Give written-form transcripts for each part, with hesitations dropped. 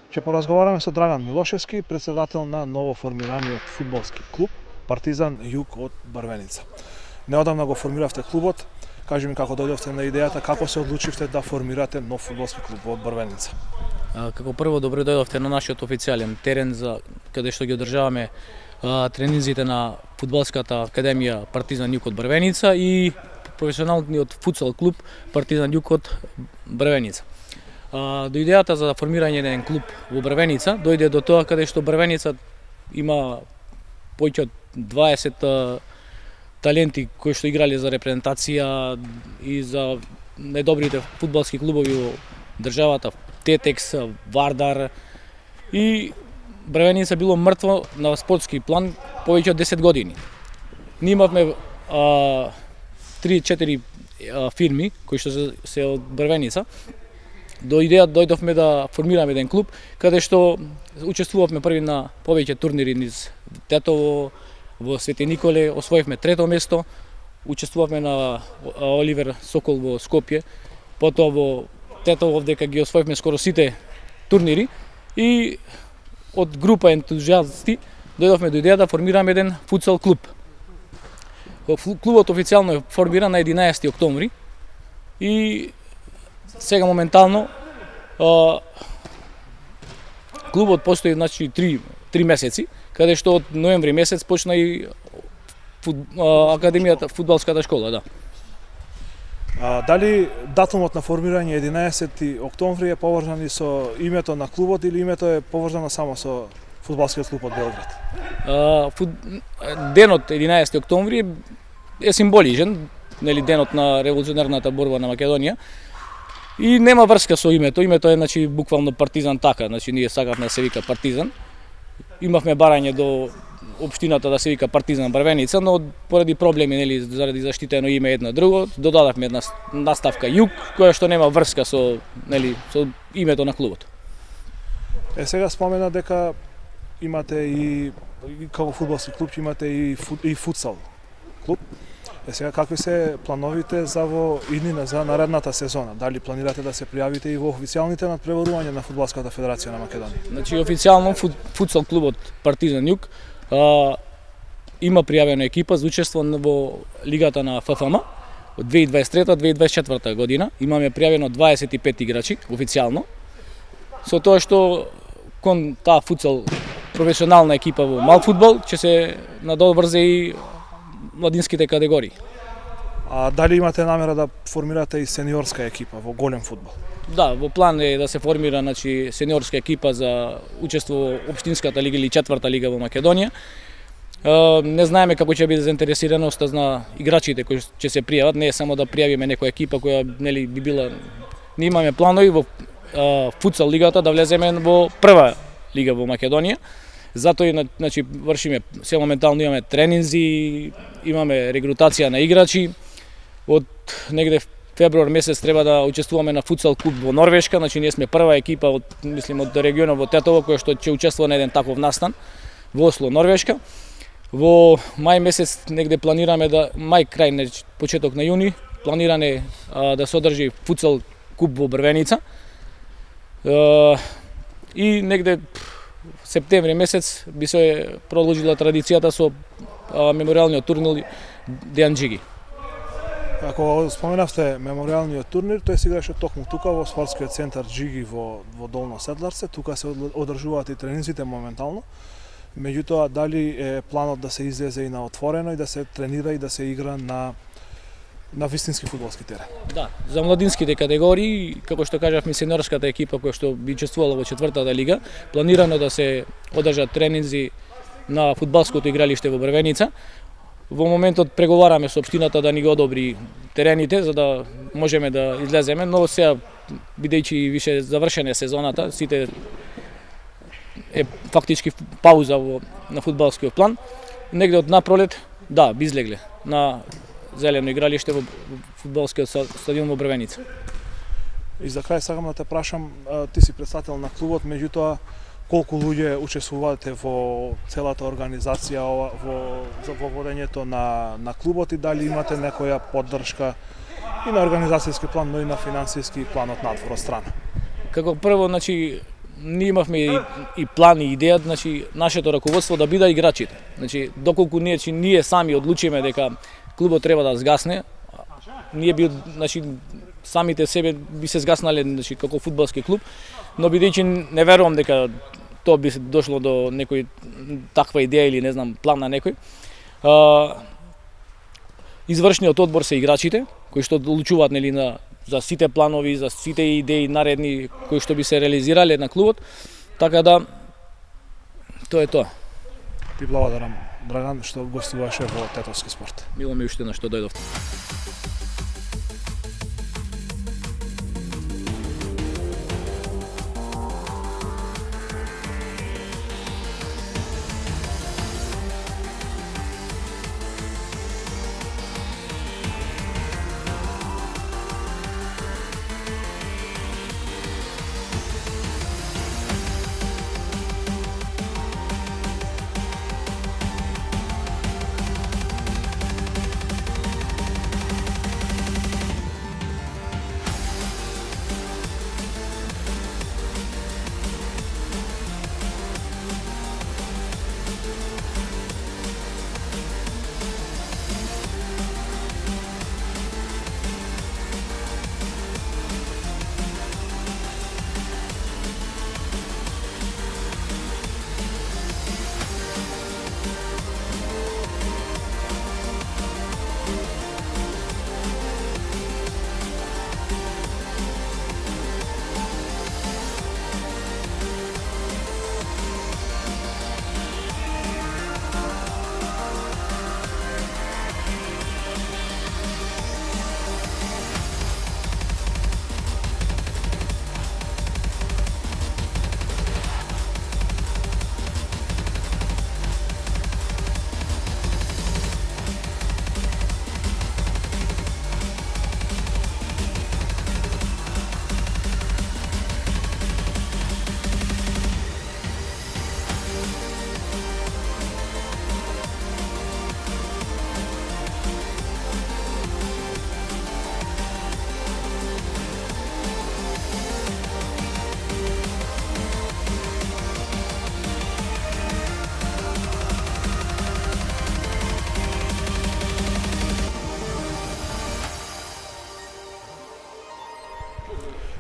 Ќе поразговараме со Драган Милошевски, претседател на новоформираниот фудбалски клуб Партизан Југ од Брвеница. Неодамна го формиравте клубот. Кажи ми како дојдовте на идејата, како се одлучивте да формирате нов фудбалски клуб во Брвеница? Како прво, добро дојдовте на нашиот официјален терен за каде што ги одржаваме тренинзите на фудбалската академија Партизан Југ од Брвеница и професионалниот футсал клуб Партизан Југ од Брвеница. До идејата за формирање на еден клуб во Брвеница дојде до тоа каде што Брвеница има повеќе од 20 таленти кои што играле за репрезентација и за најдобрите фудбалски клубови во државата, Тетекс, Вардар, и Брвеница било мртво на спортски план повеќе од 10 години. Ние имавме 3-4 фирми кои што се од Брвеница. До идеја дојдовме да формираме еден клуб каде што учествувавме први на повеќе турнири низ Тетово, во Свети Николе, освоивме трето место, учествувавме на Оливер Сокол во Скопје, потоа во Тетово дека ги освоивме скоро сите турнири и од група ентузијасти дојдовме до идеја да формираме еден футсал клуб. Клубот официјално е формиран на 11 октомври и сега моментално клубот постои значи 3 месеци, каде што од ноември месец почна и академијата, фудбалската школа, да. Дали датумот на формирање 11 октомври е поврзан и со името на клубот или името е поврзано само со фудбалскиот клуб од Белград? Денот 11 октомври е символичен, нели денот на револуционерната борба на Македонија. И нема врска со името. Името е значи буквално Партизан така, значи ние сакавме да се вика Партизан. Имавме барање до општината да се вика Партизан Брвеница, но поради проблеми нели заради заштитено име едно друго, додадавме една наставка Југ која што нема врска со нели со името на клубот. Сега спомена дека имате и како фудбалски клуб имате и футсал клуб. Сега какви се плановите за во иднина за наредната сезона? Дали планирате да се пријавите и во официјалните надпреварувања на фудбалската федерација на Македонија? Значи официјално футсал клубот Партизан Југ има пријавена екипа за учество во лигата на ФФМ од 2023-2024 година. Имаме пријавено 25 играчи официјално. Со тоа што кон таа футсал професионална екипа во мал фудбал ќе се надоврзе и младинските категории. А дали имате намера да формирате и сениорска екипа во голем фудбал? Да, во план е да се формира значи сениорска екипа за учество во општинската лига или четврта лига во Македонија. Не знаеме како ќе биде заинтересираноста на играчите кои ќе се пријават, не е само да пријавиме некоја екипа која нели би била. Ние имаме планови во футсал лигата да влеземе во прва лига во Македонија. Затоа значи вршиме се моментално имаме тренинзи, имаме регрутација на играчи. Од негде февруар месец треба да учествуваме на футсал клуб во Норвешка, значи ние сме прва екипа од мислим од регионот во Тетово која што ќе учествува на еден таков настан во Осло, Норвешка. Во мај месец негде планираме да крај почеток на јуни планиране да се одржи футсал клуб во Брвеница. И негде септември месец би се продолжила традицијата со меморијалниот турнир Дејан Џиги. Ако споменавте меморијалниот турнир, тој се играше токму тука во спортскиот центар Џиги во Долно Седларце, тука се одржуваат и тренинзите моментално. Меѓутоа, дали е планот да се излезе и на отворено и да се тренира и да се игра на вистински фудбалски терен? Да, за младинските категории, како што кажавме, сениорската екипа која што би учествувала во четвртата лига, планирано да се одржат тренинзи на фудбалското игралиште во Брвеница. Во моментот преговараме со општината да ни го одобри терените за да можеме да излеземе, но сега бидејќи више завршена сезоната, сите е фактички пауза на фудбалскиот план. Негде од напролет, да, би излегле на зелено игралиште во фудбалскиот стадион во Брвеница. И за крај сакам да те прашам, ти си претседател на клубот, меѓутоа колку луѓе учествувате во целата организација во водењето на клубот и дали имате некоја поддршка и на организацијски план, но и на финансиски план од надвор од страна? Како прво, значи ние имавме и план и идеја, значи нашето раководство да биде играчите. Значи доколку ние сами одлучиме дека клубот треба да згасне, ние би, значи самите себе би се згаснале, значи како фудбалски клуб, но бидејќи не верувам дека тоа би се дошло до некој таква идеја или не знам план на некој. Извршниот одбор се играчите кои што одлучуваат нели за сите планови, за сите идеи наредни кои што би се реализирале на клубот. Така да тоа е тоа. Ти благодарам, Драган, што гостуваше во Тетовски спорт. Мило ми уште на што дојдовте.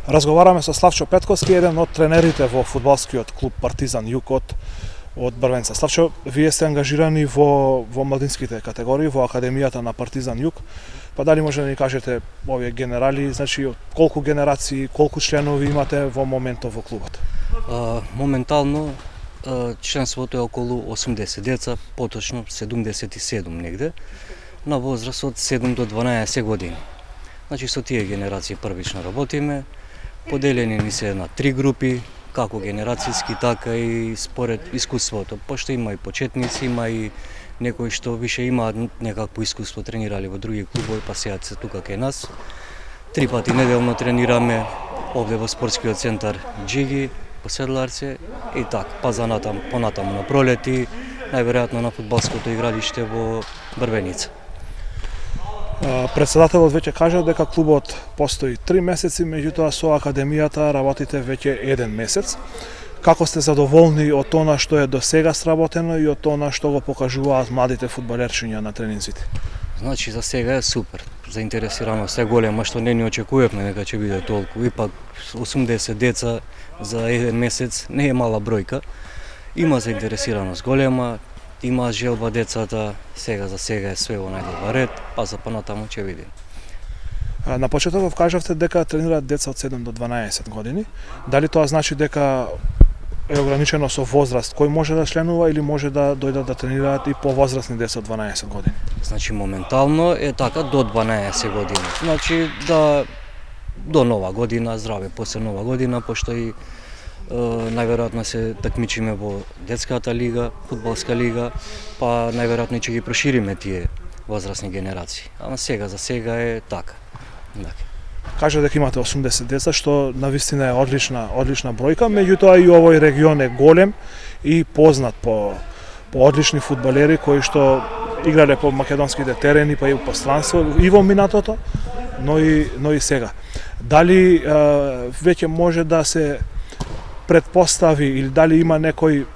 Разговараме со Славчо Петковски, еден од тренерите во фудбалскиот клуб Партизан Југ од Брвенца. Славчо, вие сте ангажирани во младинските категории, во Академијата на Партизан Југ. Па дали може да ни кажете овие генерали, значи колку генерации, колку членови имате во моментов во клубот? Моментално членството е околу 80 деца, поточно 77 негде, на возраст од 7 до 12 години. Значи со тие генерации првично работиме, поделени ни се на 3 групи, како генерацијски, така и според искуството, пошто има и почетници, има и некои што више имаат некакво искуство, тренирали во други клубови, па сега се тука кај нас. 3 пати неделно тренираме овде во спортскиот центар Џиги, по Седларце и така, па понатаму на пролети, најверојатно на фудбалското игралиште во Брвеница. Председателот веќе кажа дека клубот постои 3 месеци, меѓутоа со Академијата работите веќе 1 месец. Како сте задоволни од тоа што е до сега сработено и од тоа што го покажуваат младите фудбалерчиња на тренинзите? Значи за сега е супер. Заинтересираност е голема, што не ни очекувавме дека ќе биде толку. Ипак 80 деца за 1 месец не е мала бројка. Има заинтересираност голема, има желба децата, сега за сега е све во најдобар ред, па за понатаму ќе видим. На почетоков кажавте дека тренираат деца од 7 до 12 години. Дали тоа значи дека е ограничено со возраст, кој може да членува или може да дојдат да тренираат и повозрастни деца од 12 години? Значи моментално е така до 12 години. Значи до нова година, здраве после нова година, пошто и најверојатно се такмичиме во детската лига, фудбалска лига, па најверојатно ќе ги прошириме тие возрастни генерации. Ама сега за сега е така. Кажа дека имате 80 деца, што навистина е одлична бројка, меѓутоа и овој регион е голем и познат по одлични фудбалери кои што играле по македонските терени, па и по странство, и во минатото, но и сега. Дали веќе може да се предпостави или дали има некои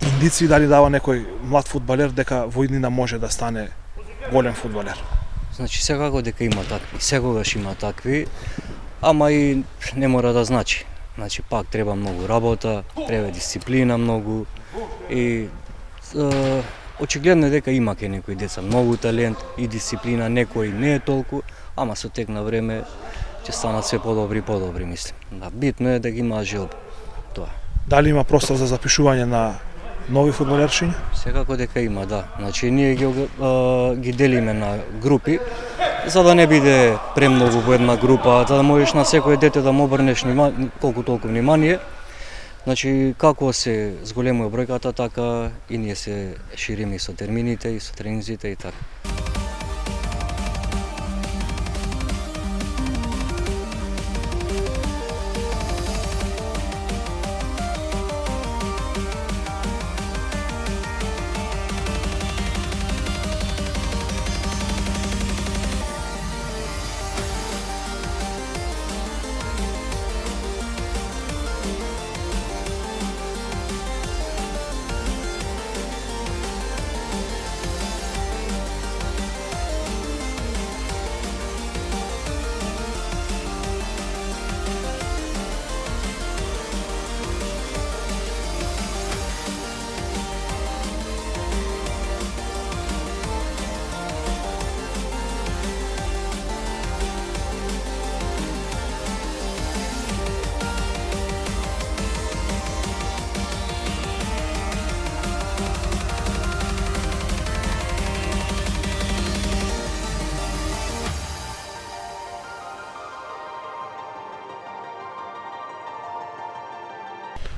индици, дали дава некој млад фудбалер дека во иднина може да стане голем фудбалер? Значи секако дека има такви, секогаш има такви, ама и не мора да значи. Значи пак треба многу работа, треба дисциплина многу и очигледно е дека има кај некои деца многу талент и дисциплина, некои не е толку, ама со тек на време ќе станат се подобри и подобри, мислим. Да, битно е да ги има желба. Тоа. Дали има простор за запишување на нови фудбалершиња? Секако дека има, да. Значи ние ги делиме на групи, за да не биде премногу во една група, за да можеш на секој дете да му обрнеш колку толку внимание. Значи како се зголемува бројката, така и ние се шириме и со термините, и со тренинзите и така.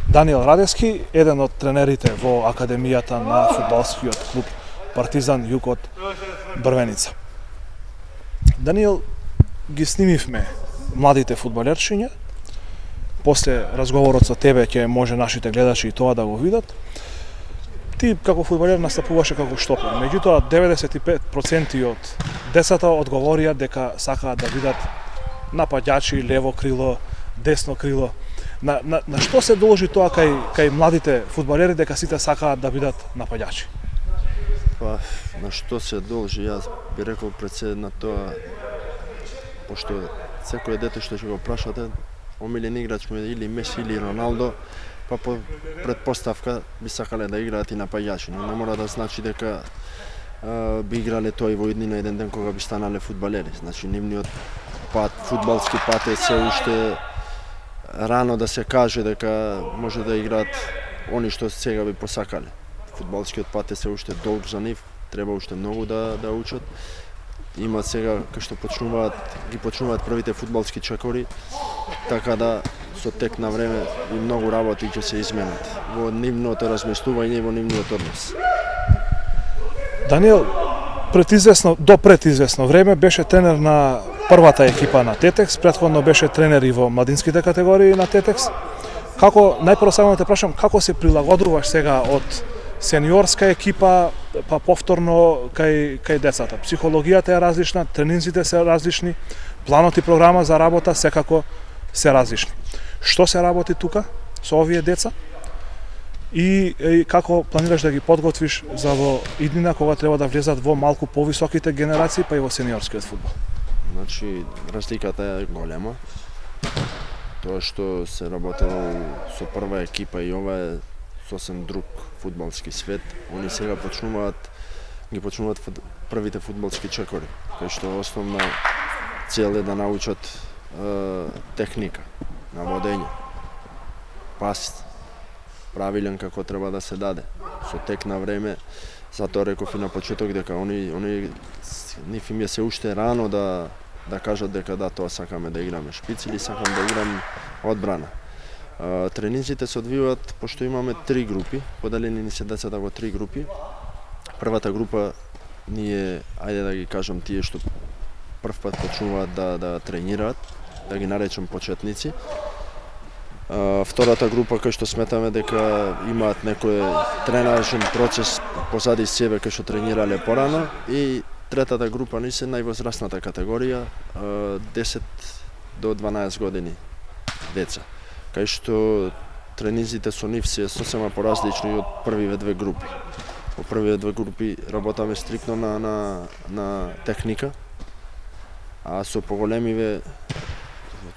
Даниел Радевски, еден од тренерите во Академијата на фудбалскиот клуб Партизан Југ од Брвеница. Даниел, ги снимивме младите фудбалершиња. После разговорот со тебе ќе може нашите гледачи и тоа да го видат. Ти како фудбалер настапуваше како штопер, меѓутоа 95% од децата одговорија дека сакаат да видат нападјачи, лево крило, десно крило. На што се должи тоа кај младите фудбалери дека сите сакаат да бидат нападјачи? Па, на што се должи, јас би рекол пред се на тоа, пошто секој дете што ќе го прашате, омилен играч му е или Меси или Роналдо, па по предпоставка би сакале да играат и нападјачи, но не мора да значи дека би играле тој во иднина еден ден кога би станале фудбалери. Значи нивниот пат, фудбалски пат е се уште рано да се каже дека може да играат они што сега би посакале. Фудбалскиот пат е се уште долг за нив, треба уште многу да учат. Има сега кај што ги почнуваат првите фудбалски чекори, така да со тек на време и многу работи ќе се изменат во нивното разместување и во нивниот однос. Даниел, до пред известно време беше тренер на првата екипа на Тетекс, претходно беше тренер и во младинските категории на Тетекс. Најпрво сакам да те прашам, како се прилагодуваш сега од сениорска екипа, па повторно кај децата? Психологијата е различна, тренинзите се различни, планот и програма за работа секако се различни. Што се работи тука со овие деца? И како планираш да ги подготвиш за во иднина кога треба да влезат во малку повисоките генерации, па и во сениорскиот фудбал? Значи, разликата е голема. Тоа што се работело со прва екипа и ова е сосем друг фудбалски свет. Они сега ги почнуваат првите фудбалски чекори, кои што основна цел е да научат техника на водење, пас, правилен како треба да се даде. Со тек на време, затоа реков и на почеток дека нив им е се уште рано да кажат дека да, тоа сакаме да играме шпиц или сакам да играм одбрана. Тренинзите се одвиваат, пошто имаме 3 групи, поделени ни се децата во 3 групи. Првата група ние, ајде да ги кажам, тие што прв пат почнуваат да тренираат, да ги наречам почетници. Втората група кај што сметаме дека имаат некој тренажен процес позади себе кај што тренирале порано, и третата група не се највозрасната категорија, 10 до 12 години деца, кај што тренизите со нив се сосема поразлични од првиве две групи. Во првиве две групи работаме стриктно на техника, а со поголемиве,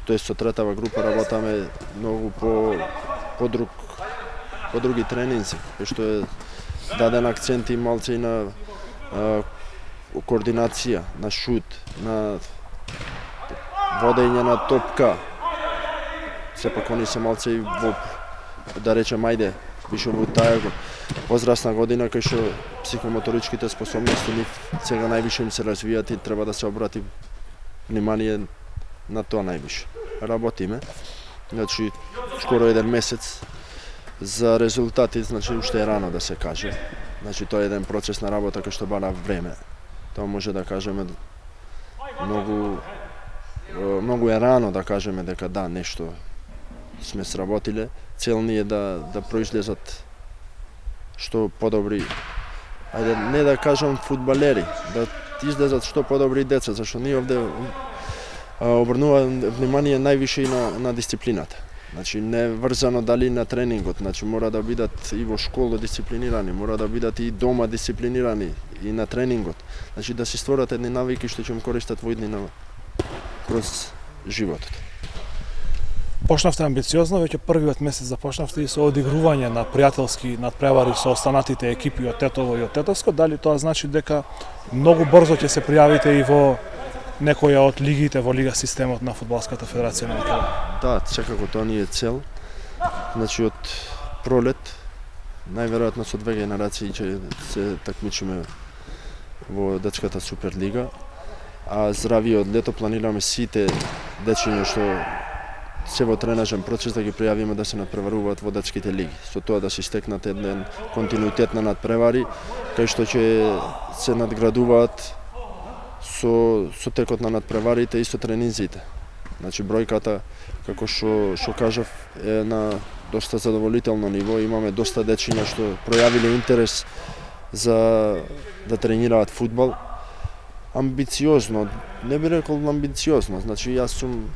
тоест со третава група работаме многу по други тренинзи, што е даден акцент и малце и на координација, на шут, на водење на топка. Сепак они се малце и во, да речем, ајде, више во таа возрастна година кај што психомоторичките способности нив сега највише им се развијат и треба да се обрати внимание на тоа највише. Работиме, значи скоро еден месец за резултати, значи уште е рано да се каже. Значи тоа е еден процес на работа кој што бара време. Тоа може да кажеме многу е рано да кажеме дека да, нешто сме сработиле. Цел ни е да произлезат што подобри, ајде не да кажам фудбалери, да излезат што подобри деца, зашто ние овде обрнуваме внимание највише и на дисциплината. Значи не врзано дали на тренингот, значи мора да бидат и во школа дисциплинирани, мора да бидат и дома дисциплинирани и на тренингот. Значи да се створат едни навики што ќе им користат во иднина кроз животот. Почнавте амбициозно, веќе првиот месец започнавте и со одигрување на пријателски надпревари со останатите екипи од Тетово и од Тетовско. Дали тоа значи дека многу брзо ќе се пријавите и во некоја од лигите во лига системот на Фудбалската федерација на Македонија? Да, секако тоа ни е цел. Значи од пролет, најверојатно со две генерации ќе се такмичиме во детската суперлига, а здравиот лето планираме сите дечиња што се во тренажен процес да ги пријавиме да се надпреваруваат во детските лиги. Со тоа да се стекнат еден континуитет на надпревари, кај што ќе се надградуваат со текот на надпреварите и со тренинзите. Значи бројката, како што кажав, е на доста задоволително ниво. Имаме доста дечиња што пројавиле интерес за да тренираат фудбал. Амбициозно, не би рекол амбициозно, значи јас сум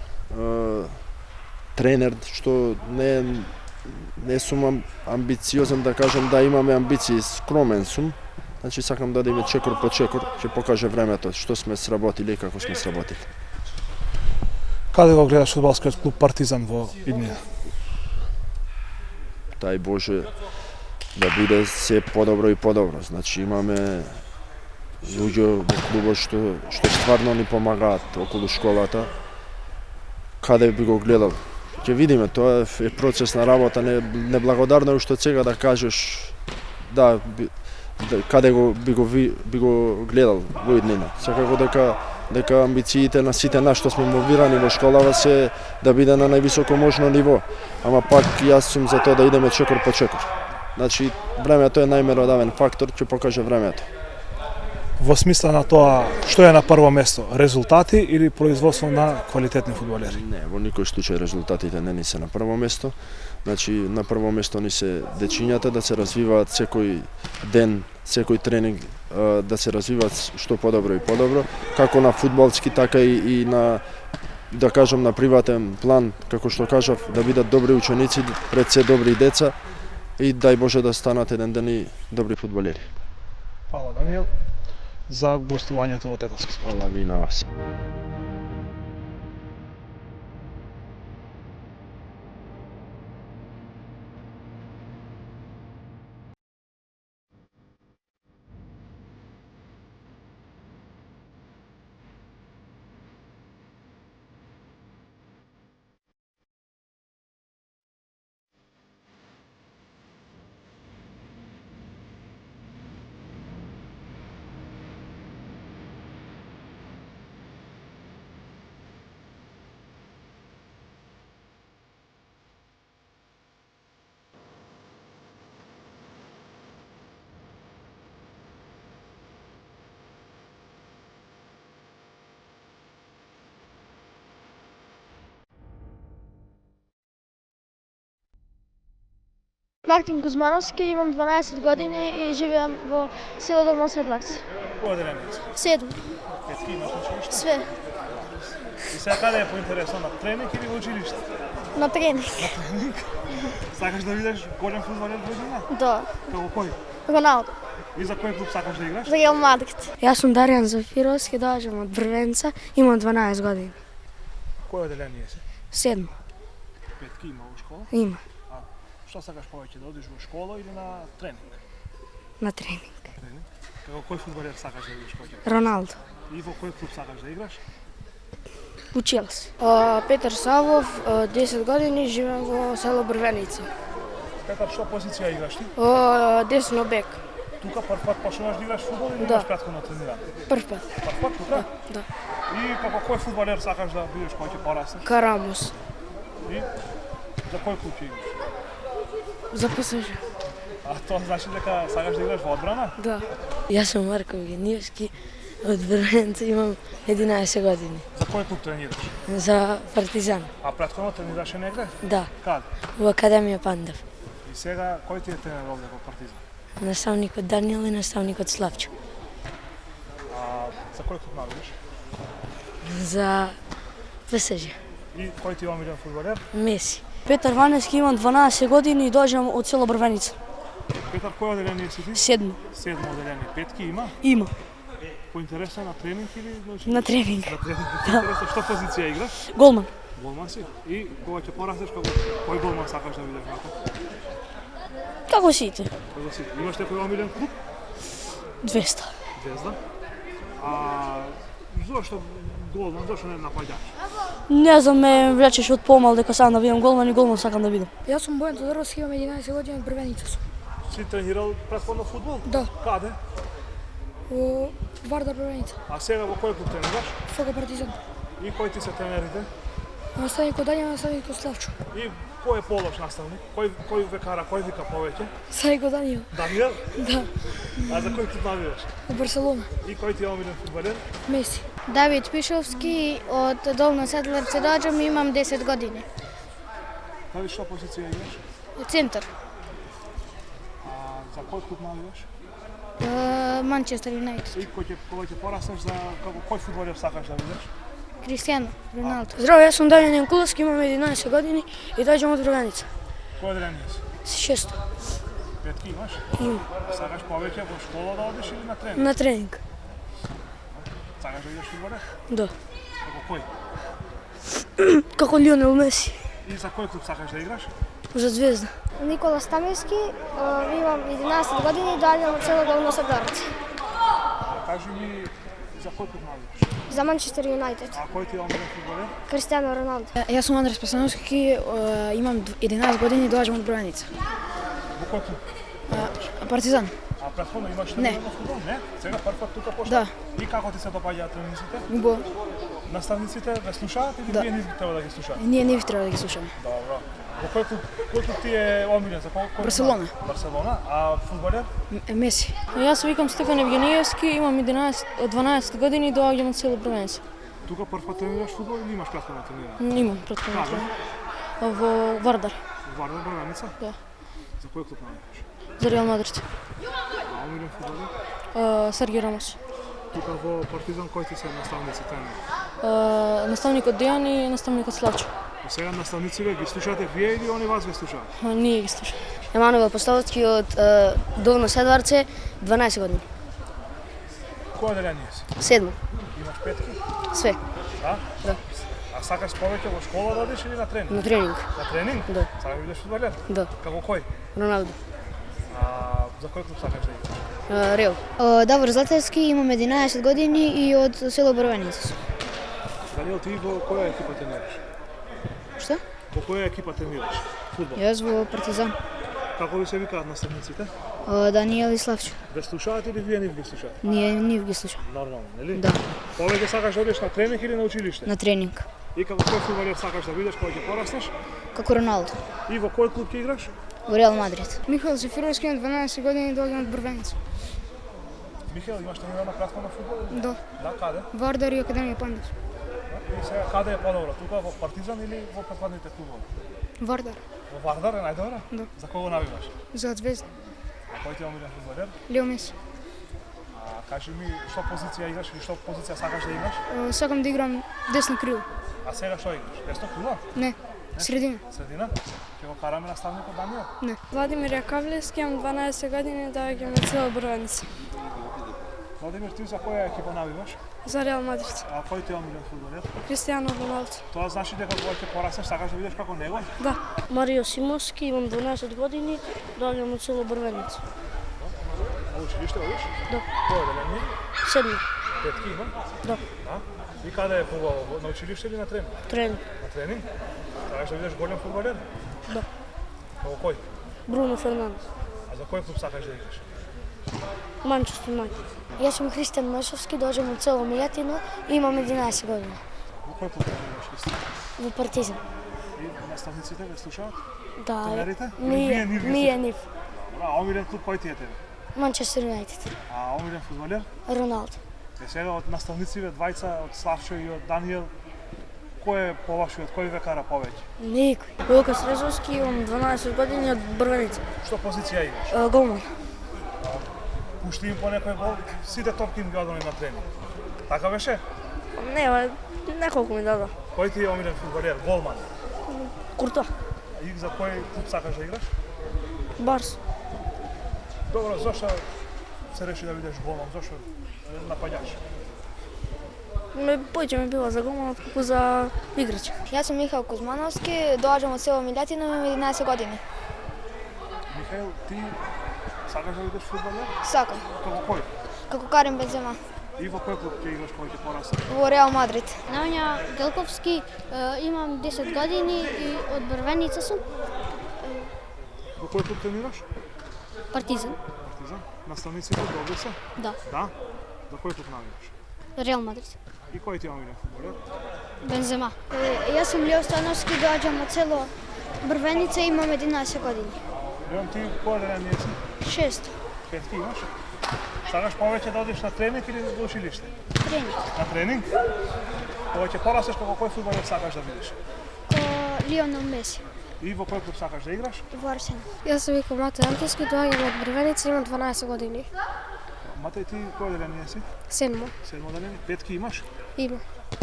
тренер што не сум амбициозен да кажам да имаме амбиции, скромен сум. Значи сакам да идеме чекор по чекор, ќе покаже времето што сме сработили и како сме сработили. Каде го гледаш фудбалскиот клуб Партизан во иднина? Тај Боже да биде се подобро и подобро. Значи имаме луѓе во клубот што стварно ни помагаат околу школата. Каде би го гледал? Ќе видиме, тоа е процес на работа, неблагодарно е уште сега да кажеш да каде би го гледал во иднина. Секако дека амбициите на сите нас што сме мовирани во школава се да биде на највисоко можно ниво. Ама пак јас сум за тоа да идеме чекор по чекор. Значи времето е најмеродавен фактор, ќе покаже времето. Во смисла на тоа, што е на прво место, резултати или производство на квалитетни фудбалери? Не, во никој случај резултатите не ни се на прво место. Значи на прво место ни се дечињата да се развиваат секој ден, секој тренинг да се развиваат што подобро и подобро, како на фудбалски така и на да кажам на приватен план, како што кажав, да бидат добри ученици, пред се добри деца и дај Боже да станат еден ден и добри фудбалери. Фала, Даниел, за гостувањето во Тетовско. Фала ви на вас. Мартин Кузмановски, имам 12 години и живеам во село Долно Седларци. Кој одделение? 7. Детски имаш училиште? Све. И сега каде е поинтересно, на тренинг или во училиште? На тренинг. Сакаш да видиш голем фудбалер во година? Да. Како кој? Роналдо. И за кој клуб сакаш да играш? За Реал Мадрид. Јас сум Дарјан Зафировски, доаѓам од Брвенца, имам 12 години. Кој оделение си? 7 Петки има во школа? има Што сакаш повеќе, да одиш во школа или на тренинг? на тренинг. Тренинг. Како кој фудбалер сакаш да видиш повеќе? Роналдо, И во кој клуб сакаш да играш? у Челси. Петар Савов, 10 години, живеам во село Брвеница. Петар, што позиција играш ти? Десно бек, Тука прв пат почнуваш да играш фудбал или Да. имаш претходно трениран? прв пат. Прв пат тука? Да. И како кој фудбалер сакаш да бидеш кој ќе пораснеш? Карамус, И за кој клуб ќе играш? за ПСЖ. А тоа значи дека сакаш да играш во одбрана? Да. Јас сум Марко Гениевски, од Брвенца, имам 11 години. За кој клуб тренираш? За Партизан, А претходно тренираше негде? да, Каде? во Академија Пандев. И сега кој ти е тренер овде во Партизан? Наставникот Даниел и наставникот Славчо. А за кој клуб навидиш? За ПСЖ, И кој ти е омилен фудбалер? Меси. Петар Ванески, имам 12 години и доаѓам од село Брвеница. Петар, кој оделение си ти? 7 Седмо оделение. Петки има? има Поинтересно на тренинг или на училиште? на тренинг. На тренинг. Интересно, што позиција играш? Голман. Голман си? И кога ќе пораснеш, кој голман сакаш да видиш вака? Како сите? Кога си? Имаш некој омилен клуб? 200. Звезда. А зошто голман, зошто не напаѓач? Не знам, ме влечеш од помал дека сакам да бидам голман и голман сакам да бидам. Јас сум Бојан Тодоровски, имам 11 години, од Брвеница сум. Си тренирал претходно фудбал? Да. Каде? Во Вардар Брвеница, А сега во кој клуб тренираш? ФК Партизан. И кои ти се тренерите? Наставникот Даниел, наставникот Славчо. И кој е полош наставник? Кој ве кара, кој вика повеќе? Наставникот Даниел, Даниел? да, А за кој клуб навидаш? од Барселона. И кој ти е омилен фудбалер? Меси. Давид Пишовски, од Долна Седларце доаѓам, имам 10 години. Давид, што позиција играш? Центар. А за кој клуб навидаш? Манчестер Юнайтед. И кога ќе пораснеш, за кој фудбалер сакаш да видиш? Кристијано Роналдо. Здраво, јас сум Дарјан Јанкуловски, имам 11 години и доаѓам од Брвеница. Кој оделение си? 6 Петки имаш? Имам. Сакаш повеќе во школа да одиш или на тренинг? на тренинг. Сакаш да идеш фудбалер? Да. Како кој? Како Лионел Меси, И за кој клуб сакаш да играш? за Звезда. Никола Стамевски, имам 11 години и доаѓам од село Долно Седларце. Кажи ми за кој клуб навидаш? За Манчестер Юнайтед. А кој ти е омилен фудбалер? Кристијано Роналдо. Јас сум Андрес Пасановски, имам 11 години и доаѓам од Брвеница. Во кој клуб? Партизан. А претходно имаш Не. тренирано фудбал? Не. Сега прв пат тука почна? Да. И како ти се допаѓаат тренировците? Убаво. Наставниците ве слушаат или Да. вие не треба да ги слушаат? Ние не ви треба да ги слушаме. Добро. Во кој клуб ти е омилен? За кој? Барселона. Барселона. А фудбалер? Меси. Јас се викам Стефан Евгениевски, имам 12 години и доаѓам од село Брвеница. Тука прв пат тренираш фудбал или имаш претходно трениран? Имам претходно Каде? во Вардар, Вардар Брвеница? Да. За кој клуб навидаш? за Реал Мадрид. А омилен фудбалер? Сергиј Рамос. Тука во Партизан кој ти се наставници тренери? Наставникот Дејан и наставникот Славчо. И сега наставниците ги слушате вие или они вас ги слушаат? Ние ги слушаме. Емануел Поставовски од Долно Седларце, 12 години. Кој оделение си? 7 Имаш петки? све, Да? Да. А сакаш повеќе во школа да одиш или на тренинг? на тренинг. На тренинг? Да. Сакаш да бидеш фудбалер? Да. Како кој? Роналдо. А за кој клуб сакаш да играш? Реал. Давор Златевски, имам 11 години и од село Брвеница. Даниел, ти во која екипа тренираш? Што? Во која екипа тренираш? Фудбал. Јас во Партизан. Како ви се викаат наставниците? Даниел и Славчо. Ве слушаат или вие не ви слушаат? Ние не ги слушам. Нормално, нели? Да. Повеќе сакаш да одиш на тренинг или на училиште? На тренинг. И како кој фудбалер сакаш да видиш кога ќе пораснеш? Како Роналдо. И во кој клуб ќе играш? Во Реал Мадрид. Михаил Зафировски, имам 12 години и доаѓам од Брвеница. Михаел, имаш тренирано претходно фудбал? Да. Да, каде? Вардар и Академија Пандев. И сега каде е подобро? Тука во Партизан или во претходните клубови? Вардар. Во Вардар е најдобро? Да. За кого навиваш? За Звезда. А кој ти е омилен фудбалер? Лео Меси. А кажи ми што позиција играш или што позиција сакаш да играш? Сакам да играм десно крило. А сега што играш? Десно крило? Не, Средина. Средина? Ќе го караме наставникот Даниел? Не. Владимир Јаковлевски, имам 12 години, доаѓам од село Брвеница. Владимир, ти за која екипа навиваш? За Реал Мадрид. А кој ти е омилен фудбалер? Кристијано Роналдо. Тоа значи дека кога ќе пораснеш сакаш да видиш како него? Да. Марио Симовски, имам 12 години, доаѓам од село Брвеница. А училиште одиш? Да. Кој одделение? Седми. Петки има? Да. Да? И каде е фудбал? На училиште или на тренинг? Тренинг. На тренинг? Сакаш да видиш голем фудбалер? Да. Како кој? Бруно Фернандес. А за кој клуб сакаш да играш? Манчестер Юнайтед. Јас сум Христијан Мешовски, доаѓам од село Милјатино и имам 11 години. Во кој клуб играш? Во Партизан. И наставниците ве слушаат? Да. Тренерите? Ние нив. А омилен клуб кој ти е тебе? Манчестер Юнайтед. А омилен фудбалер? Роналдо. Е сега од наставниците двајца, од Славчо и од Даниел, кој е повашиот, кој ве кара повеќе? Никој. Лукас Резовски, имам 12 години од Брвеница. Што позиција играш? Голман. Пушти им по некој гол, сите топки им ги одони на тренинг. Така беше? Не, неколку ми дада. Кој ти е омилен фудбалер? Голман. Курто. И за кој клуб сакаш да играш? Барс. Добро, зашто се реши да бидеш голман? Зашто напаѓач? Поиќе ми била за голман отколку за играч. Јас сум Михаил Кузмановски, доаѓам од село Милјатино, имам 11 години. Михаил, ти сакаш да бидеш фудбалер? Сакам, Како кој? како Карим Бензема, И во кој клуб ќе играш кога ќе пораснеш? во Реал Мадрид. Наоња Гелковски, имам 10 години и од Брвеница сум. Во кој клуб тренираш? Партизан. Партизан. Наставниците добри се? Да. Да? За кој клуб навиваш? Реал Мадрид. И кој ти е омилен фудбалер? Бензема. Јас сум Лео Становски, доаѓам од село Брвеница и имам 11 години. Леон, ти кој одделение си? 6. Петки имаш? Сакаш повеќе да одиш на тренинг или до училиште? Тренинг. На тренинг? Кога ќе пораснеш, како кој фудбалер сакаш да видиш? Ко Лионел Меси. И во кој клуб сакаш да играш? Во Арсенал. Јас се викам Мате Антиски, доаѓам од Брвеница, имам 12 години. Матеј, ти кој одделение си? Седмо. Седмо одделение? Петки имаш? Има.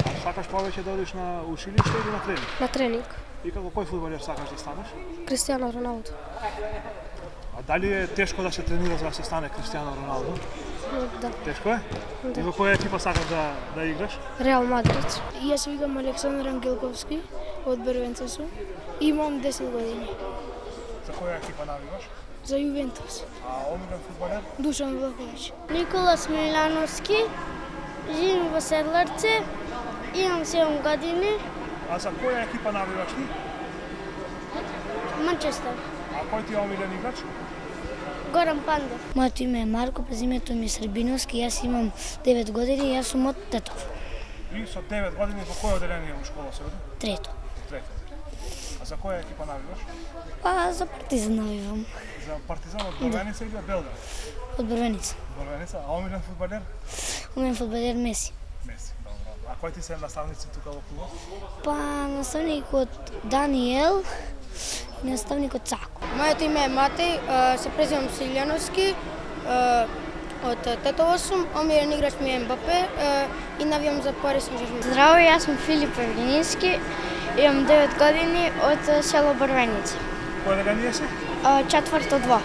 А сакаш повеќе да одиш на училиште или на тренинг? На тренинг. И како кој фудбалер сакаш да станеш? Кристијано Роналдо. А дали е тешко да се тренира за да се стане Кристијано Роналдо? Да. Тешко е? И во која екипа сакаш да играш? Реал Мадрид. Јас се викам Александар Ангелковски, од Брвеница сум. Имам 10 години. За која екипа навиваш? За Јувентус. А омилен фудбалер? Душан Влаховиќ. Николас Милановски, живеем во Седларце, имам 7 години. А за која екипа навиваш ти? Манчестер. А кој ти е омилен играч? Горан Пандов. Моето име е Марко, презимето ми е Србиновски, јас имам 9 години и јас сум од Тетов. И со 9 години во кој одделение во школа се оди? Трето. Трето. А за која екипа навиваш? Па за Партизан навивам. За Партизан од Брвеница или од Белград? Од Брвеница. Брвеница. А омилен фудбалер? Умен фудбалер Меси. Меси, добро. А кои ти се наставници тука во клубот? Па наставникот Даниел и наставникот Цако. Моето име е Матеј, се презивам Силјановски, од Тетово сум, омилен играч ми е Мбапе и навијам за Парис Сен-Жермен. Здраво, јас сум Филип Евгенински, имам 9 години од село Брвеница. Кој одделение си? Четврто 2.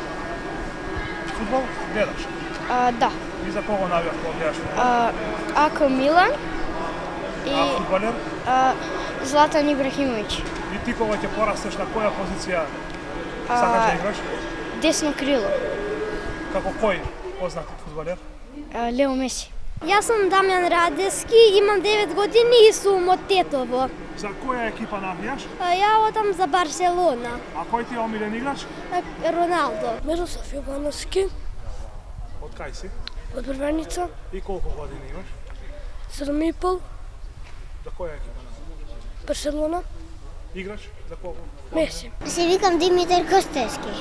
Фудбал гледаш? Да. И за кого навиваш кога гледаш фудбал? АК Милан А и фудбалер? Златан Ибрахимовиќ. И ти кога ќе пораснеш на која позиција сакаш да играш? Десно крило. Како кој познат фудбалер? Лео Меси. Јас сум Дамјан Радески, имам 9 години и сум од Тетово. За која екипа навијаш? Ја одам за Барселона. А кој ти е омилен играч? Роналдо. Мирослав Јовановски, Од кај си? од Брвеница, И колку години имаш? 7,5, За која екипа навијаш? Барселона, Играч? За колку? Меси. Се викам Димитар Костевски.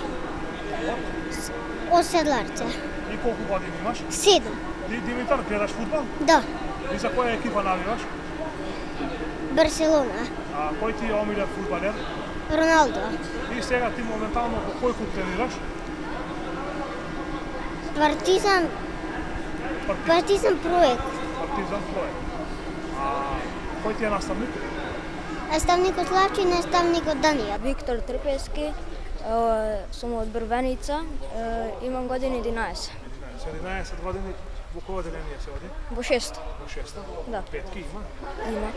Од Седларце. И колку години имаш? 7. Димитар, гледаш фудбал? Да. И за која екипа навиваш? Барселона. А кој ти е омилен фудбалер? Роналдо. И сега ти моментално во кој клуб тренираш? Партизан. Партизан проект. Партизан проект. А кој ти е наставник? Наставник од Славчо и наставник од Данија. Виктор Трпески, сум од Брвеница, имам години 11. 11 години, во кој одделение се оди? Во 6. Во 6? Да. Петки има? Има.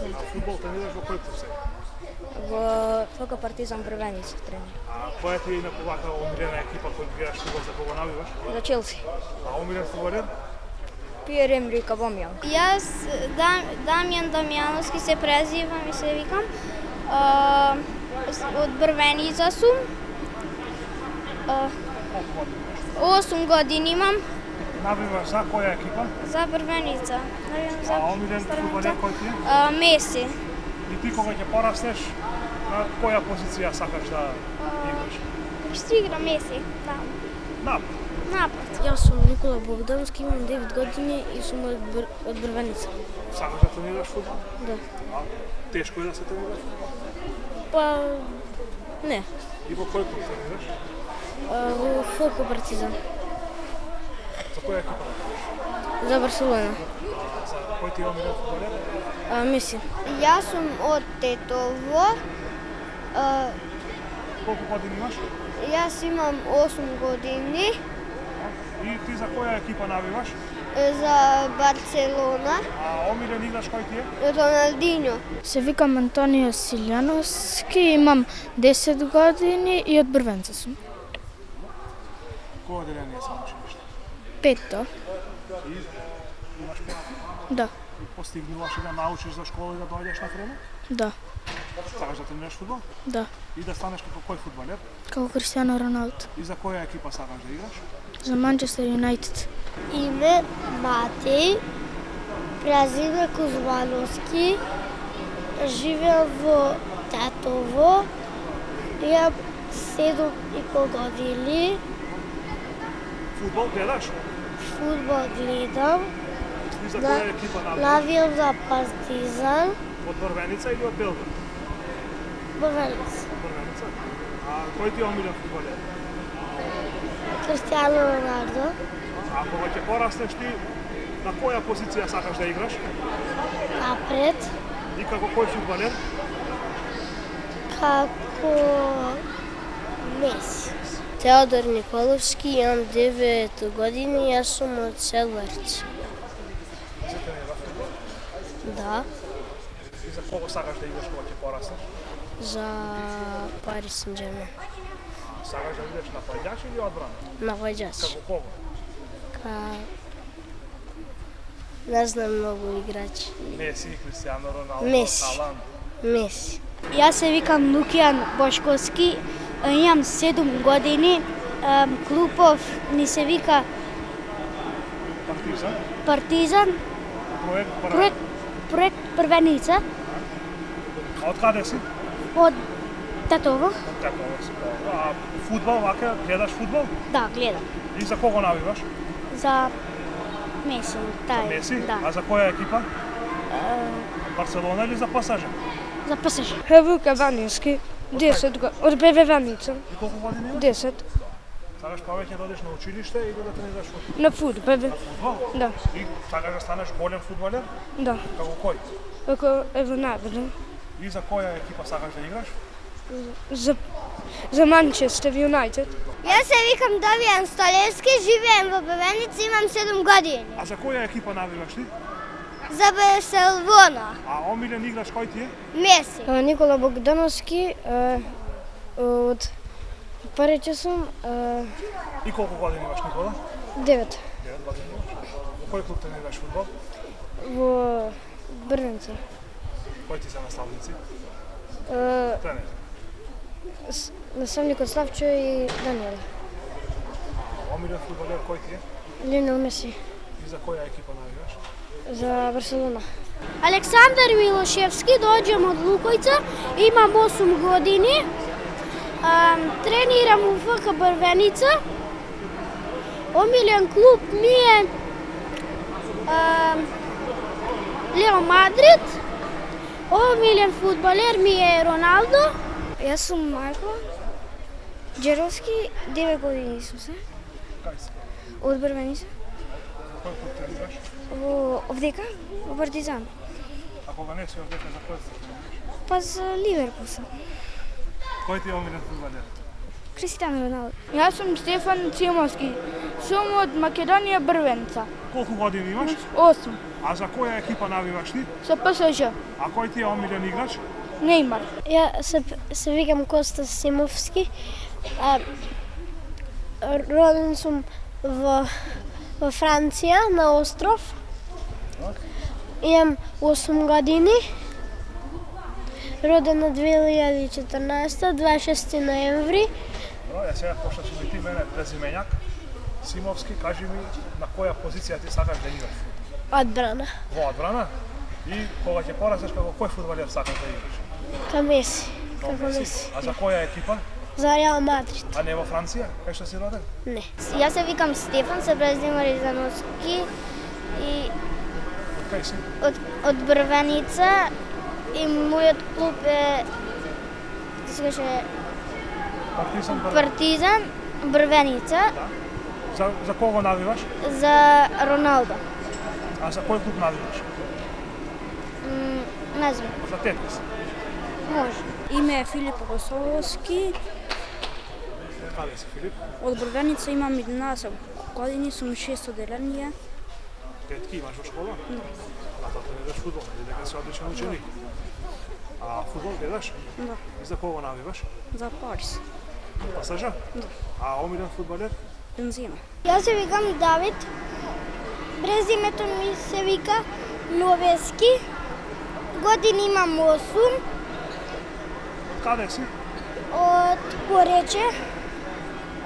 А фудбал тренираш во кој клуб се? Во ФК Партизан Брвеница тренирам. А која ти е инаку вака омилена екипа кој гледаш фудбал, за кого навиваш? За Челси. А омилен фудбалер? Пиер Емрик Абомјан. Јас Дамјан Дамјановски се презивам и се викам. Од Брвеница сум. 8 години имам. Навиваш за која екипа? За Брвеница. А омилен фудбалер кој ти е? Меси. И ти кога ќе пораснеш, на која позиција сакаш да играш? Што игра Меси? Да. Напад. Напад. Јас сум Никола Богдановски, имам 9 години и сум од Брвеница. Сакаш да тренираш фудбал? Да. А тешко е да се тренираш? Па не, И во кој клуб тренираш? во ФК Партизан. За која екипа навиваш? За Барселона. За кој ти е омилен фудбалер? Меси. Јас сум од Тетово. Колку години имаш? Јас имам 8 години. И ти за која екипа навиваш? За Барселона. А омилен играч кој ти е? Роналдиньо. Се викам Антонио Силјановски, имам 10 години и од Брвенца сум. Кој одделение се на училиште? Петто. И имаш пет? Да, И постигнуваш и да научиш за школа и да дојдеш на тренинг? да, Сакаш да тренираш фудбал? да. И да станеш како кој фудбалер? Како Кристијано Роналдо. И за која екипа сакаш да играш? За Манчестер Юнајтед. Име Матеј, презиме Кузмановски, живеам во Тетово, имам 7,5 години, Фудбал гледаш? фудбал гледам, И за која екипа навиваш? навијам за Партизан, Од Брвеница или од Белград? Брвеница. Брвеница. А кој ти е омилен фудбалер? Кристијано Роналдо, А кога ќе пораснеш ти, на која позиција сакаш да играш? напред, И како кој фудбалер? како Меси. Теодор Николовски, имам 9 години, јас сум од Селварци. Се тренира фудбал? Да, И за кого сакаш да играш кога ќе пораснеш? за Парис Сен-Жермен. А сакаш да бидеш нападјач или одбрана? Напаѓач. Како кого? Не знам многу играчи. Меси, Кристијано Роналдо, Меси. Салан. Меси. Јас се викам Лукијан Бошковски, имам 7 години. Клубов ни се вика Партизан. Партизан, проект Првеница А од каде си? од Тетово. Како си? А фудбал, вака, гледаш фудбал? Да, гледам. И за кого навиваш? За Меси, тај. Меси? Да. А за која екипа? Барселона или за ПСЖ? За ПСЖ. Вука Ванински, 10 години. Од БВ Ваница, И колку години имаш? 10. Сакаш повеќе да одиш на училиште или да тренираш фудбал? На фудбал, Фудбал? да, И сакаш да станеш голем фудбалер? да. Како кој? Како ево наведе. И за која екипа сакаш да играш? За Манчестер Юнајтед. Јас се викам Давијан Столевски, живеем во Брвеница, имам 7 години. А за која екипа навиваш ти? За Барселона. А омилен играч кој ти е? Меси. Никола Богдановски, од Париќа сум, И колку години имаш, Никола? 9. 9 години имаш. Во кој клуб тренираш фудбал? Во Брвенца. Кој ти се наставници? Тренер. Наставникот Славчо и Даниел. Омилен фудбалер кој ти е? Лионел Меси. И за која екипа навиваш? За Барселона. Александар Милошевски, доаѓам од Лукојца, имам 8 години. Тренирам у ФК Брвеница. Омилен клуб ми е Лео Мадрид. Омилен фудбалер ми е Роналдо. Јас сум Марко Джеровски, 9 години сум се, Кај си? од Брвеница, Кој клуб тренираш? во овдека, во Партизан. А кога не си од дете, за кој си? Па за Ливерпул сум. Кој ти е омилен фудбалер? Кристијано Роналдо. Јас сум Стефан Цимовски. Сум од Македонија Брвеница. Колку години имаш? 8. А за која екипа навиваш ти? Со ПСЖ. А кој ти е омилен играч? Неймар. Ја се викам Коста Симовски. Роден сум во Франција, на остров. Имам 8 години. Роден на 2014, 26 ноември. Ја сега пошто си ми ти мене презименјак. Симовски, кажи ми на која позиција ти сакаш да играш? Одбрана. Во одбрана? И кога ќе порастеш како кој фудбалер сакаш да играш? Ка Меси. Како Како Меси. А за која екипа? За Реал Мадрид. А не во Франција? Кај што си роден? Не. Јас се викам Стефан, се презивам Ризановски и Кај си? од Брвеница и мојот клуб е Партизан Брвеница. За кого навиваш? За Роналдо. А за кој клуб навиваш? Не знам. За Тетрис. Може. Име е Филип Росовски. Каде си, Филип? Од Брвеница имам 11 години, сум 6 оделенија. Тетки имаш во школа? А тоа гледаш фудбал, или дека си одличен ученик. А фудбал гледаш? Да. И за кого навиваш? За Парис. ПСЖ? Да. А омилен фудбалер? Бензина. Јас се викам Давид. Презимето ми се вика Ловески. Години имам 8. Каде си? Од Порече.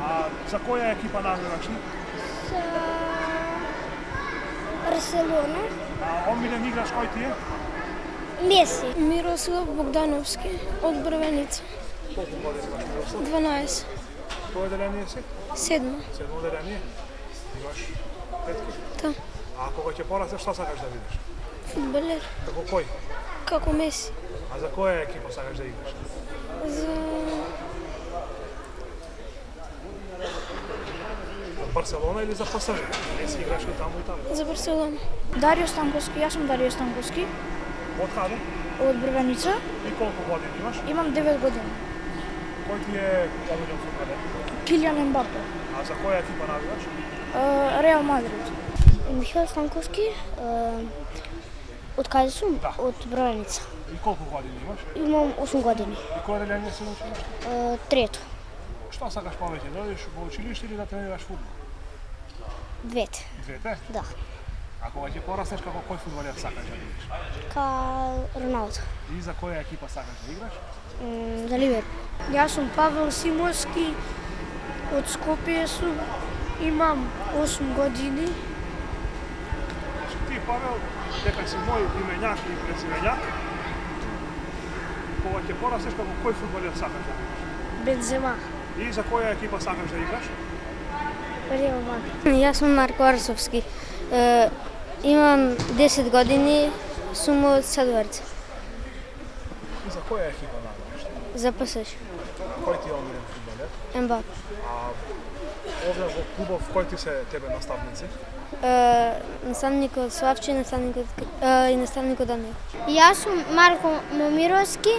А за која екипа навиваш? Со Барселона. А омилен играч кој ти е? Меси. Мирослав Богдановски од Брвеница. Колку години имаш, Мирослав? 12. Кој оделение си? 7. Седмо оделение? Имаш петки? Да. А кога ќе порастеш, што сакаш да видиш? Фудбалер. Како кој? Како Меси. А за која екипа сакаш да играш? За Барселона или за ПСЖ? Не си играш и таму и таму. За Барселона. Дарио Станковски. Јас сум Дарио Станковски. Од каде? Од Брвеница. И колку години имаш? Имам 9 години. Кој ти е омилен фудбалер? Килијан Ембапе. А за која екипа навиваш? Реал Мадрид. Михаил Станковски. Од каде сум? Да. Од Брвеница. И колку години имаш? Имам 8 години. И кој оделение си на училиште? Трето. Што сакаш повеќе, да одиш во училиште или да тренираш фудбал? Двете. Двете? Да. А кога ќе порастеш, како кој фудбалер сакаш да играш? Ка Роналдо. И за која екипа сакаш да играш? За Ливерпул. Јас сум Павел Симовски. Од Скопје сум. Имам 8 години. Значи ти, Павел, дека си мој именјак и презименјак, кога ќе порастеш, како кој фудбалер сакаш да играш? Бензема. И за која екипа сакаш да играш? Реал Мадрид. Јас сум Марко Арсовски. Имам 10 години, сум од Садоварца. И за која екипа навиваш? За ПСЖ. Кој ти е омилен фудбалер? Ембапе. А овде во клубов кој ти се тебе наставници? Наставникот Славче и наставникот Даниел. Јас сум Марко Момировски.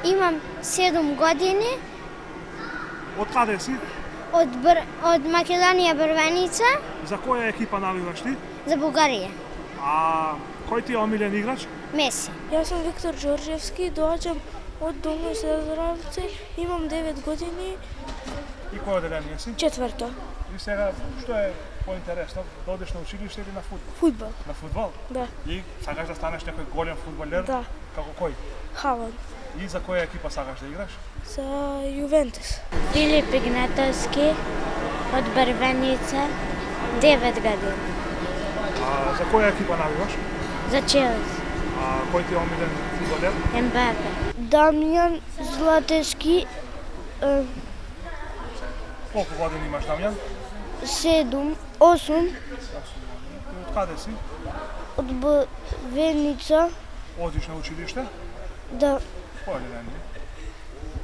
Имам 7 години. Од каде си? Од Македонија Брвеница. За која екипа навиваш ти? За Бугарија. А кој ти е омилен играч? Меси. Јас сум Виктор Ѓорѓевски, доаѓам од Долно Седоравце, имам 9 години, И кој оделение си? 4. И сега, што е поинтересно, да одиш на училиште или на фудбал? Фудбал. На фудбал? Да. И сакаш да станеш некој голем фудбалер? Да. Како кој? Халанд. И за која екипа сакаш да играш? За Јувентус. Филип Игнатовски од Брвеница. 9 години. А за која екипа навиваш? За Челси. А кој ти е омилен фудбалер? Ембапе. Дамјан Златешки, Колку години имаш, Дамјан? 7, 8, И од каде си? од Брвеница, Одиш на училиште? да, Кој оделение?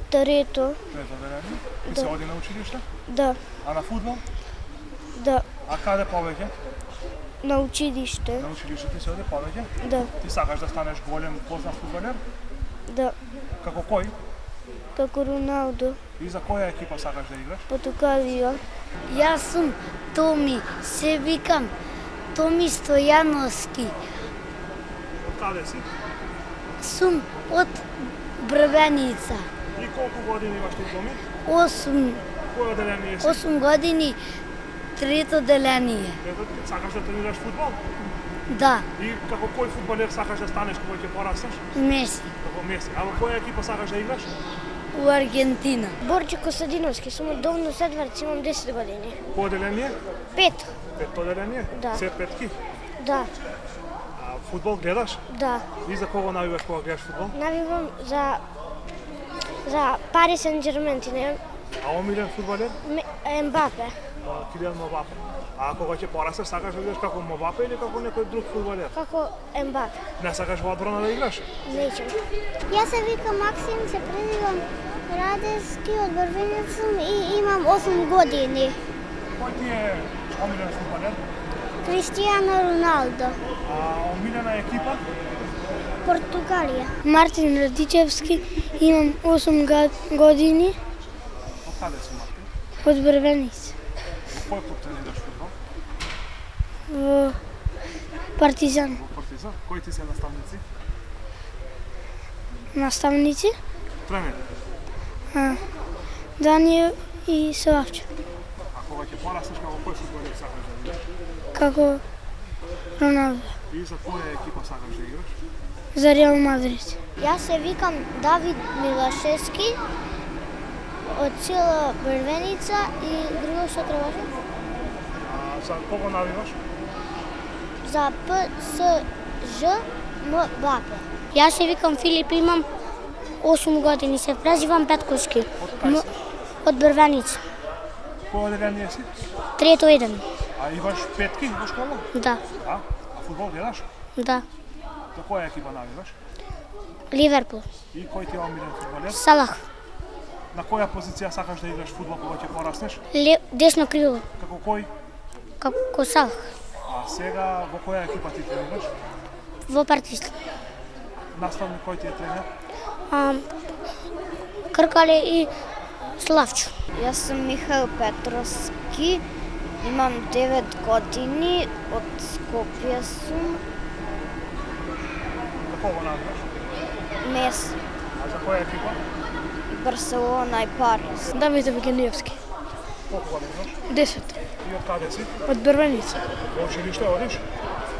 трето, Трето оделение? И Да. се оди на училиште? да, А на фудбал? да, А каде повеќе? на училиште. На училиште ти се оде повеќе? Да. Ти сакаш да станеш голем познат фудбалер? Да. Како кој? Како Роналдо. И за која екипа сакаш да играш? Португалија. Јас сум Томи, се викам Томи Стојановски. Од каде си? Сум од Брвеница. И колку години имаш ти, Томи? 8 Кој оделение си? 8 години, трето деление. Ето, сакаш да тренираш фудбал? Да, И како кој фудбалер сакаш да станеш кога ќе пораснеш? Меси, Како Меси. А во која екипа сакаш да играш? у Аргентина. Борче Костадиновски, сум од Долно Седварци, имам 10 години. Кој оделение? 5. Петто оделение? Да. Се петки? Да, А фудбал гледаш? да. И за кого навиваш кога гледаш фудбал? Навивам за Пари Сен-Жермен, ти не А омилен фудбалер? Ембапе. Килиан Мбапе. А кога ќе пораснеш сакаш да бидеш како Мбапе или како некој друг фудбалер? Како Ембапе. Не сакаш во одбрана да играш? Неќем. Јас се викам Максим, се презивам Радески од Брвеница и имам 8 години. Кој ти е омилен фудбалер? Кристијано Роналдо. А омилена екипа? Португалија. Мартин Радичевски, имам 8 години, Од каде си, Мартин? од Брвеница, Во кој клуб тренираш фудбал? во Партизан. Во Партизан? Кои ти се наставници? Наставници Тренер. Даниел и Славчо, А кога ќе пораснеш како кој фудбалер сакаш да играш? како Роналдо, И за која екипа сакаш да играш? за Реал Мадрид. Јас се викам Давид Милашевски од села Брвеница и друго што требаше? А за кого навиваш? За ПСЖ Мбапе. Јас се викам Филип, имам 8 години, се презивам Петковски. Од кај си? Од Брвеница. Кој оделение си? Трето еден. А имаш петки во школа? Да, А фудбал гледаш? да. За која екипа навиваш? Ливерпул. И кој ти е омилен фудбалер? Салах. На која позиција сакаш да играш фудбал кога ќе пораснеш? Десно крило. Како кој? Како Салах. А сега во која екипа ти тренираш? Во Партизан. Наставник кој ти е тренер? Кркале и Славчо. Јас сум Михаил Петровски, имам 9 години, од Скопје сум, За кого навиваш? Меси, А за која екипа? Барселона и Париз. Давид Евгениевски, Колку години имаш? 10, И од каде си? од Брвеница, Во училиште одиш?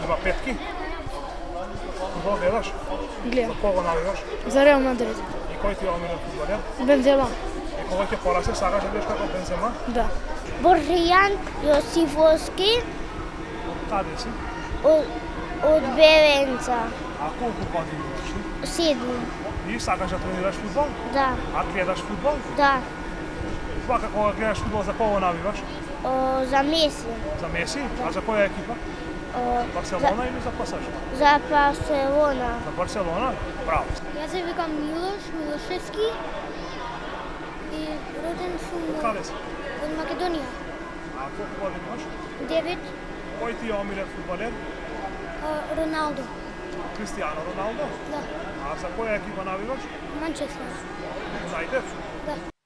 Има петки? Фудбал гледаш? гледам, За кого навиваш? за Реал Мадрид. И кој ти е омилен фудбалер? Бензема, И кога ќе пораснеш сакаш да бидеш како Бензема? да. Борјан Јосифовски Од каде си? од Брвеница. А колку години имаш ти? 7. И сакаш да тренираш фудбал? Да, А гледаш фудбал? да. Па кога гледаш фудбал за кого навиваш? За Меси. За Меси? А за која екипа? Барселона или за ПСЖ? За Барселона. За Барселона? Браво. Јас се викам Милош Милошевски и роден сум Од каде си? од Македонија. А колку години имаш? 9, Кој ти е омилен фудбалер? Роналдо, Кристијано Роналдо? да, А за која екипа навиваш? Манчестер. Юнайтед? Да.